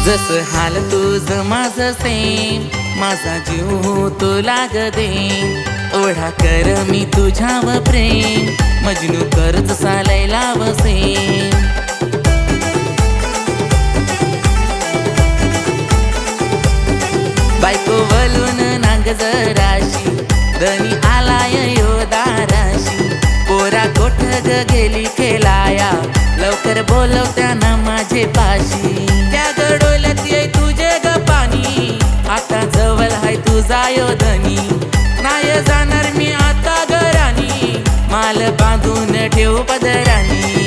जसं हाल तुझं माझं सेम, माझा जीव तुला ग देईन. ओढा कर मी तुझ्यावर प्रेम, मजनू करत सालाय लावसेन. बायको वलून नांग जराशी, धनी आलाय यो दाराशी. पोरा कोठ ग गेली खेळाया, लवकर बोलव त्यांना माझे पाशी. त्या गडोल्यात ये तुझे ग पाणी, आता जवळ हाय तुझा यो धनी. नाही जाणार मी आता घरानी, माल बांधून ठेव पदरानी.